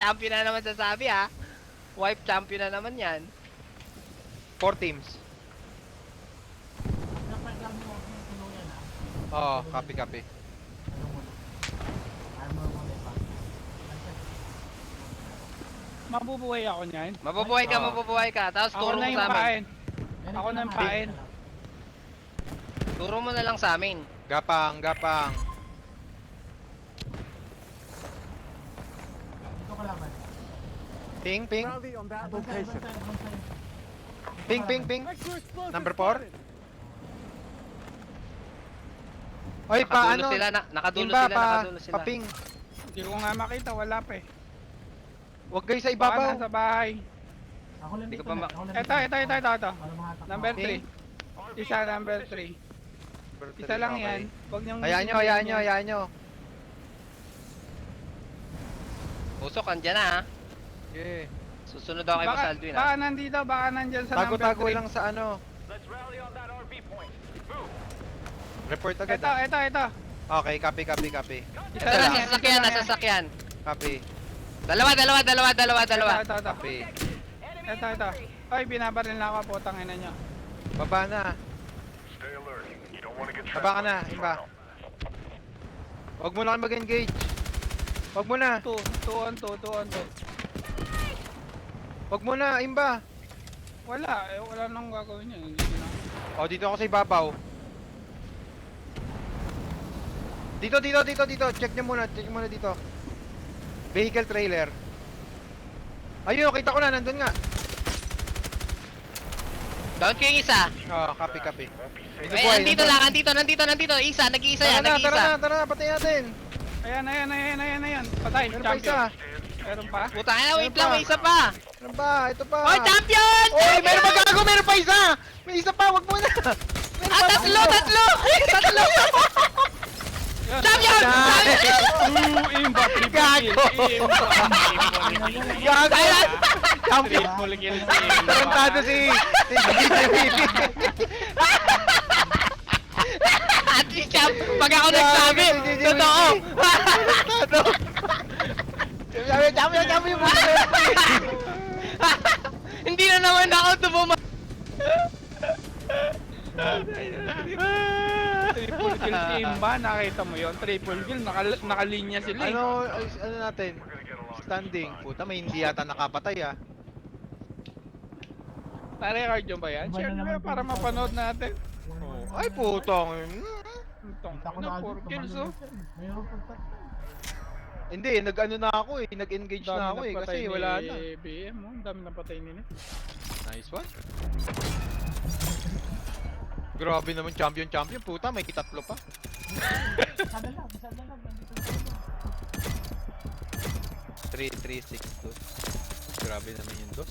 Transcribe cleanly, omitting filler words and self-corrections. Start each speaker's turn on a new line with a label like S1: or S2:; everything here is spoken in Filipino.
S1: Champion na naman sasabi ha. Wipe champion na naman yan.
S2: 4 teams.
S3: Napaglang mo yung tulungan ah.
S2: Oo, copy.
S3: Ano mo na? Armor mo na iba.
S4: Mabubuhay ako niyan.
S1: Mabubuhay ka. Tapos
S4: Ako
S1: turo
S4: na
S1: mo
S4: yung
S1: sa amin.
S4: pain. Ako na yung pain.
S1: Turo mo na lang sa amin.
S2: Gapang.
S3: Ito ka laban.
S2: Ping.
S3: Bonsai.
S2: Ping. Number 4. Oy, pa
S1: Nakadulo
S2: ano?
S1: sila, nakadulo
S2: Imba,
S1: sila, nakadulo sila.
S2: Pa-ping.
S4: Hindi ko nga makita, wala pa eh.
S2: Huwag kayo sa
S4: Baka
S2: ibabaw.
S4: nasa bahay.
S3: Ako lang
S1: Hindi
S3: dito.
S1: ko pa ma-
S3: Ako lang
S4: Ito.
S3: Para makatak.
S4: Number
S2: Okay.
S4: 3. Isa, number 3. Isa lang
S2: Okay.
S4: yan. Huwag niyong...
S2: Hayaan nyo.
S1: Usok, andyan na ha.
S2: Okay.
S1: Susunod ako kay Boss Aldwin ha.
S4: Baka nandito, baka nandyan sa number 3.
S2: Tago lang sa ano. Report agad.
S4: Ito.
S2: Okay, copy.
S4: Isa
S1: Ito,
S4: lang yan,
S1: nasasakyan,
S4: isa lang yan.
S1: nasasakyan.
S2: Copy.
S1: Dalawa.
S4: Ito.
S2: Copy.
S4: Ito. Ay, binabaril na ako, putang ina nyo.
S2: Baba na. Baba ka na, Imba. Huwag mo na kayo mag-engage. Huwag mo na.
S4: 2 on 2.
S2: Huwag mo na, Imba.
S4: Wala nang gagawin yan. Hindi na.
S2: O, dito ako sa ibabaw. Dito. Check nyo muna dito. Vehicle trailer. Ayun, kita ko na, nandun nga.
S1: Down ko yung isa.
S2: Oh, copy.
S1: Ay, nandito. Isa, nag-iisa yan, nag-iisa.
S2: Tara na, patay natin.
S4: Ayan. Patay,
S2: Meron pa isa.
S4: Meron pa?
S1: Puta na, wait lang, may isa pa.
S2: Meron pa, ito pa.
S1: Hoy, champion!
S2: Oy, meron pa gago, meron pa isa. May isa pa, wag mo na.
S1: Tatlo! Champion!
S4: Imba, triple
S2: Gago.
S4: kill.
S2: Gago. Champion.
S4: Triple kill si Imba.
S2: Tarantado si
S1: At least, pag ako nagsabi, totoo.
S2: Champion mo.
S1: Hindi na naman ako tumuma.
S4: Triple kill si Imba, nakita mo yun? Triple kill, nakalinya sila eh.
S2: Ano natin? Standing. Puta, may hindi yata nakapatay ah.
S4: Na-record yun ba yan?
S3: Iba
S4: Share
S3: na
S4: nyo
S3: naman
S4: para
S3: dito.
S4: mapanood natin.
S2: Ay, putong.
S4: Itong
S3: Kita ko
S4: na,
S3: na
S4: 4 kills oh.
S3: Mayroon pa tatlo.
S2: Hindi, nag-ano na ako eh. Nag-engage na ako eh. Kasi wala na.
S4: BM oh, ang dami na patay nila.
S2: Nice one. Grabe naman, champion. Puta, may kitatlo pa.
S3: Isa na lang. Nandito na.
S2: 3-3-6-2. Grabe naman yung dos.